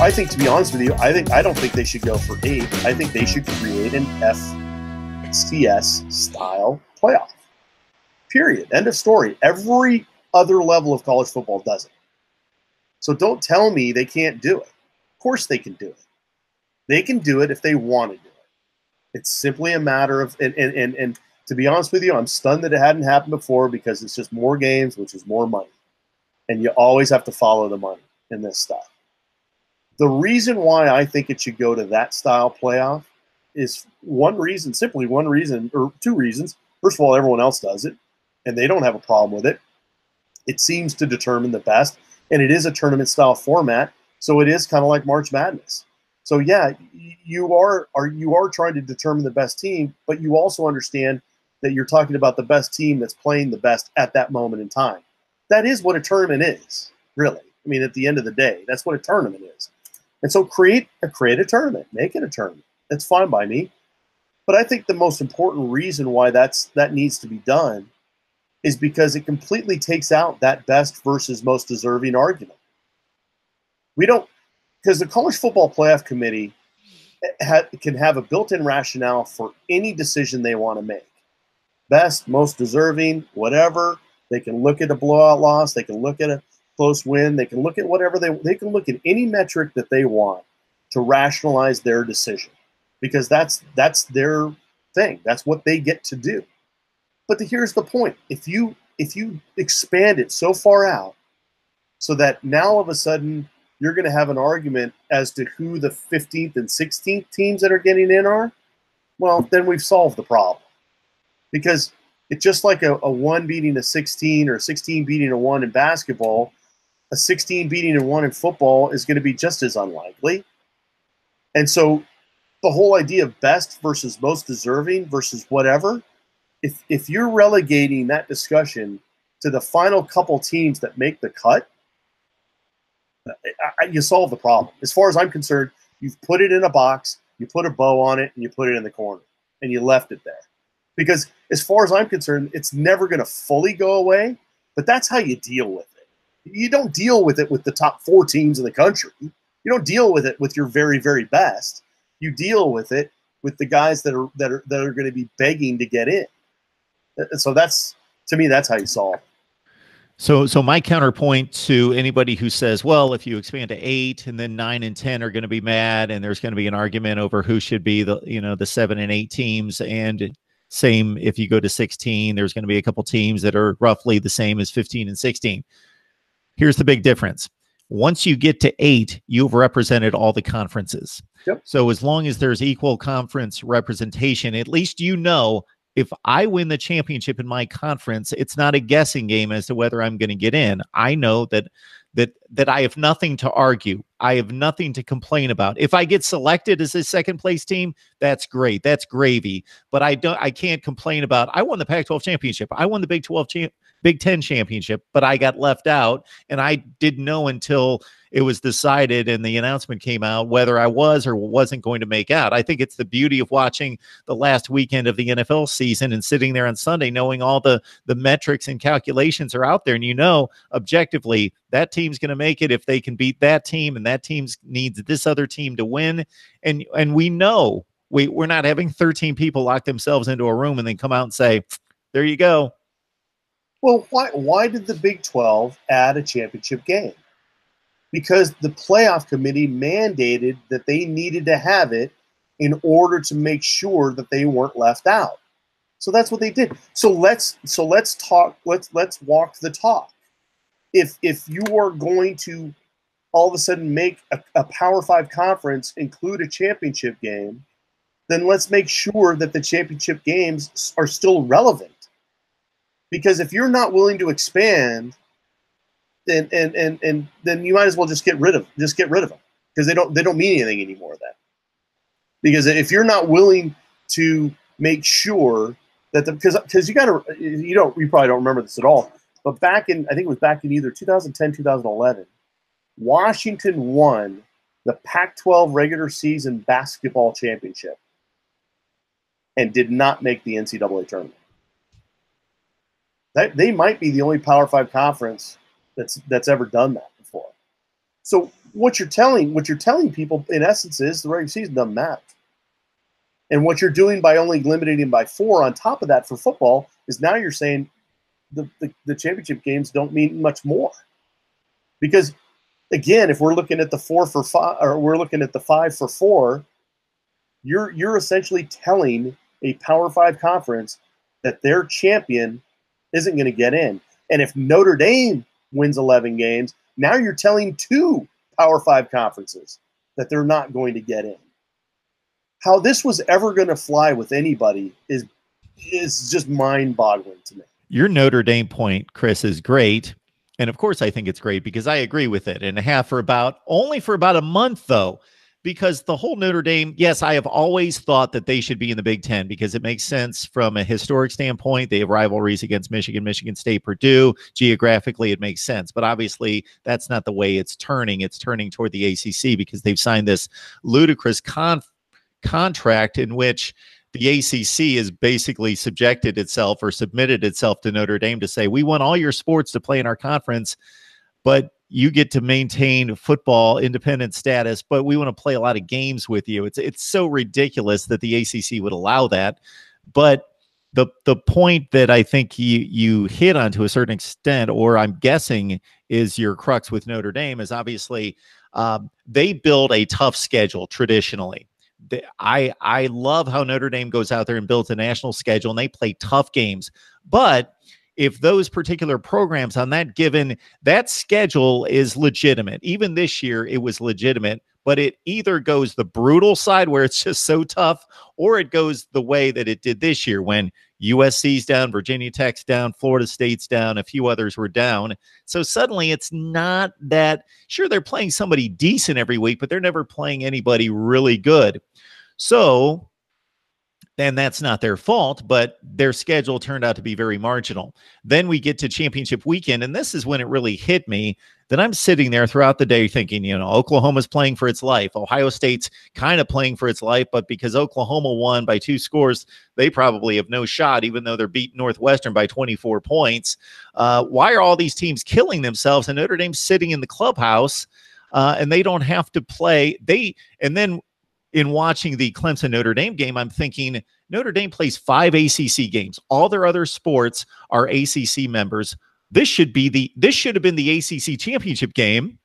I think, to be honest with you, I don't think they should go for 8. I think they should create an FCS style playoff. Period. End of story. Every other level of college football does it. So don't tell me they can't do it. Of course they can do it. They can do it if they want to do it. It's simply a matter of, and to be honest with you, I'm stunned that it hadn't happened before, because it's just more games, which is more money. And you always have to follow the money in this stuff. The reason why I think it should go to that style playoff is simply one reason, or two reasons. First of all, everyone else does it, and they don't have a problem with it. It seems to determine the best. And it is a tournament-style format, so it is kind of like March Madness. So yeah, you are trying to determine the best team, but you also understand that you're talking about the best team that's playing the best at that moment in time. That is what a tournament is, really. I mean, at the end of the day, that's what a tournament is. And so create a tournament, make it a tournament. That's fine by me. But I think the most important reason why that needs to be done is because it completely takes out that best versus most deserving argument. Because the College Football Playoff Committee can have a built-in rationale for any decision they want to make. Best, most deserving, whatever. They can look at a blowout loss. They can look at a close win. They can look at whatever they can look at any metric that they want to rationalize their decision, because that's their thing. That's what they get to do. But here's the point. If you expand it so far out so that now all of a sudden you're going to have an argument as to who the 15th and 16th teams that are getting in are, well, then we've solved the problem. Because it's just like a 1 beating a 16 or a 16 beating a 1 in basketball, a 16 beating a 1 in football is going to be just as unlikely. And so the whole idea of best versus most deserving versus whatever, if you're relegating that discussion to the final couple teams that make the cut, you solve the problem. As far as I'm concerned, you've put it in a box, you put a bow on it, and you put it in the corner, and you left it there. Because as far as I'm concerned, it's never going to fully go away, but that's how you deal with it. You don't deal with it with the top 4 teams in the country. You don't deal with it with your very, very best. You deal with it with the guys that are going to be begging to get in. So to me, that's how you solve it. So my counterpoint to anybody who says, well, if you expand to 8 and then 9 and 10 are going to be mad, and there's going to be an argument over who should be the 7 and 8 teams, and same if you go to 16, there's going to be a couple teams that are roughly the same as 15 and 16. Here's the big difference. Once you get to 8, you've represented all the conferences. Yep. So as long as there's equal conference representation, at least if I win the championship in my conference, it's not a guessing game as to whether I'm going to get in. I know that I have nothing to argue. I have nothing to complain about. If I get selected as a second place team, that's great. That's gravy. But I can't complain about, I won the Pac-12 championship. I won the Big Ten championship, but I got left out, and I didn't know until it was decided and the announcement came out whether I was or wasn't going to make out. I think it's the beauty of watching the last weekend of the NFL season and sitting there on Sunday knowing all the metrics and calculations are out there, and objectively that team's going to make it if they can beat that team, and that team needs this other team to win. And we know we're not having 13 people lock themselves into a room and then come out and say, there you go. Well, why did the Big 12 add a championship game? Because the playoff committee mandated that they needed to have it in order to make sure that they weren't left out. So that's what they did. So let's talk. Let's walk the talk. If you are going to all of a sudden make a Power 5 conference include a championship game, then let's make sure that the championship games are still relevant. Because if you're not willing to expand, then you might as well just get rid of them, because they don't mean anything anymore then. Because if you're not willing to make sure that because you probably don't remember this at all, but I think it was back in either 2010, 2011, Washington won the Pac-12 regular season basketball championship and did not make the NCAA tournament. They might be the only Power 5 conference that's ever done that before. So what you're telling people in essence is the regular season doesn't matter. And what you're doing by only limiting him by 4 on top of that for football is now you're saying the championship games don't mean much more. Because again, if we're looking at the 4 for 5, or we're looking at the 5 for 4, you're essentially telling a Power 5 conference that their champion isn't going to get in. And if Notre Dame wins 11 games, now you're telling 2 Power 5 conferences that they're not going to get in. How this was ever going to fly with anybody is just mind-boggling to me. Your Notre Dame point, Chris, is great. And of course, I think it's great because I agree with it. And only for about a month, though, because the whole Notre Dame, yes, I have always thought that they should be in the Big Ten because it makes sense from a historic standpoint. They have rivalries against Michigan, Michigan State, Purdue. Geographically, it makes sense. But obviously, that's not the way it's turning. It's turning toward the ACC because they've signed this ludicrous contract in which the ACC has basically submitted itself to Notre Dame to say, we want all your sports to play in our conference, but you get to maintain football independent status, but we want to play a lot of games with you. It's so ridiculous that the ACC would allow that. But the point that I think you hit on to a certain extent, or I'm guessing is your crux with Notre Dame, is obviously they build a tough schedule traditionally. I love how Notre Dame goes out there and builds a national schedule and they play tough games. But if those particular programs on that schedule is legitimate, even this year it was legitimate, but it either goes the brutal side where it's just so tough, or it goes the way that it did this year when USC's down, Virginia Tech's down, Florida State's down, a few others were down. So suddenly it's not that, sure, they're playing somebody decent every week, but they're never playing anybody really good. So then that's not their fault, but their schedule turned out to be very marginal. Then we get to championship weekend, and this is when it really hit me that I'm sitting there throughout the day thinking, Oklahoma's playing for its life. Ohio State's kind of playing for its life, but because Oklahoma won by 2 scores, they probably have no shot, even though they're beating Northwestern by 24 points. Why are all these teams killing themselves? And Notre Dame's sitting in the clubhouse, and they don't have to play. And then in watching the Clemson-Notre Dame game, I'm thinking Notre Dame plays 5 ACC games. All their other sports are ACC members. This should have been the ACC championship game,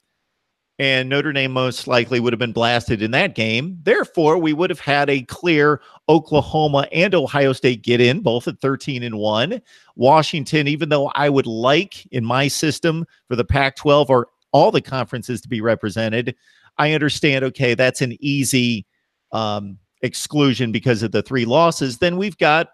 and Notre Dame most likely would have been blasted in that game. Therefore, we would have had a clear Oklahoma and Ohio State get in, both at 13-1. Washington, even though I would like in my system for the Pac-12 or all the conferences to be represented, I understand, okay, that's an easy exclusion because of the 3 losses. Then we've got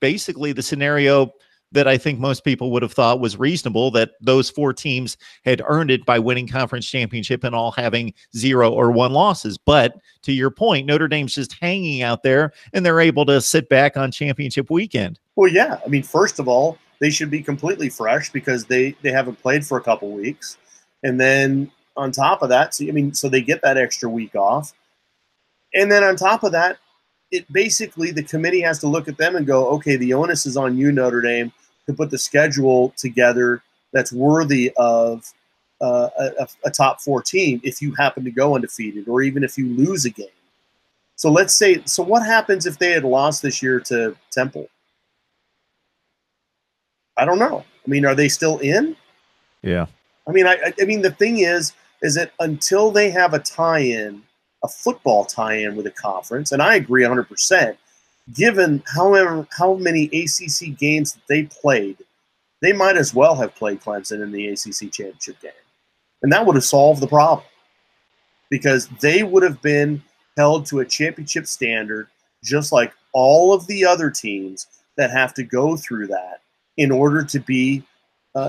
basically the scenario that I think most people would have thought was reasonable, that those 4 teams had earned it by winning conference championship and all having 0 or 1 losses. But to your point, Notre Dame's just hanging out there and they're able to sit back on championship weekend. Well, yeah. I mean, first of all, they should be completely fresh because they haven't played for a couple weeks. And then on top of that, so they get that extra week off. And then on top of that, it basically the committee has to look at them and go, okay, the onus is on you, Notre Dame, to put the schedule together that's worthy of a top 4 team if you happen to go undefeated or even if you lose a game. So let's say, so what happens if they had lost this year to Temple? I don't know. I mean, are they still in? Yeah. I mean, the thing is that until they have a tie-in, a football tie-in with a conference, and I agree 100%, given how many ACC games that they played, they might as well have played Clemson in the ACC championship game. And that would have solved the problem because they would have been held to a championship standard just like all of the other teams that have to go through that in order to be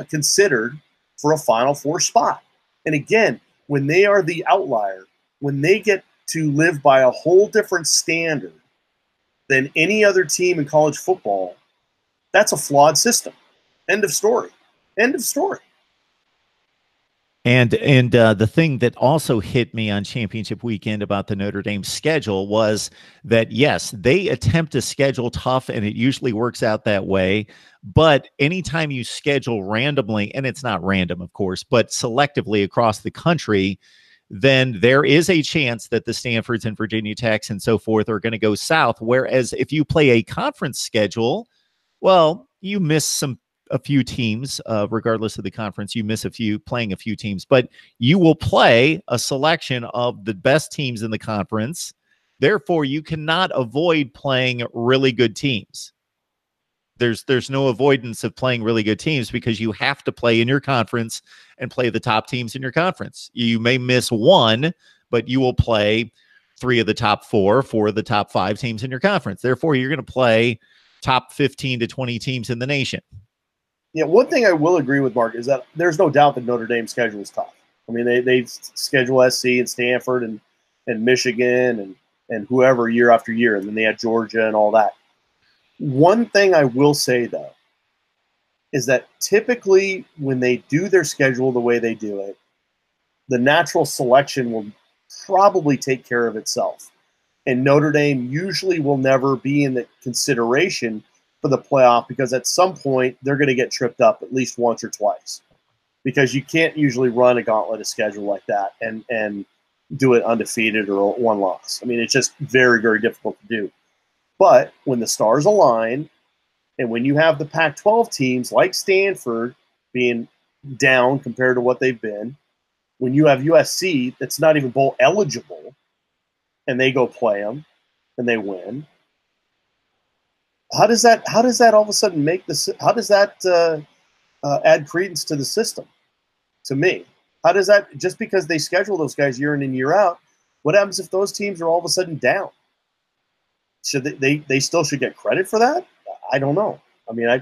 considered for a Final Four spot. And again, when they are the outlier, when they get to live by a whole different standard than any other team in college football, that's a flawed system. End of story. End of story. And the thing that also hit me on championship weekend about the Notre Dame schedule was that, yes, they attempt to schedule tough, and it usually works out that way. But anytime you schedule randomly, and it's not random, of course, but selectively across the country, then there is a chance that the Stanfords and Virginia Techs and so forth are going to go south. Whereas if you play a conference schedule, well, you miss a few teams, regardless of the conference. You miss playing a few teams, but you will play a selection of the best teams in the conference. Therefore, you cannot avoid playing really good teams. There's no avoidance of playing really good teams because you have to play in your conference and play the top teams in your conference. You may miss one, but you will play 3 of the top 4 of the top 5 teams in your conference. Therefore, you're going to play top 15 to 20 teams in the nation. Yeah, one thing I will agree with Mark is that there's no doubt that Notre Dame's schedule is tough. I mean, they schedule SC and Stanford and Michigan and whoever year after year, and then they had Georgia and all that. One thing I will say, though, is that typically when they do their schedule the way they do it, the natural selection will probably take care of itself. And Notre Dame usually will never be in the consideration for the playoff because at some point they're going to get tripped up at least once or twice because you can't usually run a gauntlet of schedule like that and do it undefeated or one loss. I mean, it's just very, very difficult to do. But when the stars align and when you have the Pac-12 teams like Stanford being down compared to what they've been, when you have USC that's not even bowl eligible and they go play them and they win, how does that all of a sudden make this? How does that add credence to the system? To me, how does that, just because they schedule those guys year in and year out, what happens if those teams are all of a sudden down? Should they still should get credit for that? I don't know. I mean, I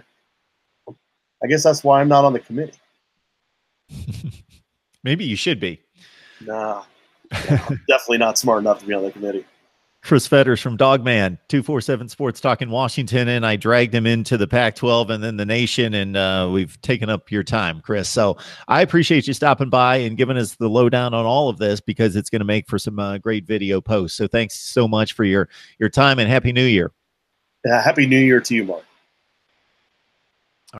guess that's why I'm not on the committee. Maybe you should be. Nah, I'm definitely not smart enough to be on the committee. Chris Fetters from Dogman 247 Sports Talk in Washington, and I dragged him into the Pac-12 and then the nation, and we've taken up your time, Chris. So I appreciate you stopping by and giving us the lowdown on all of this because it's going to make for some great video posts. So thanks so much for your time, and Happy New Year. Happy New Year to you, Mark.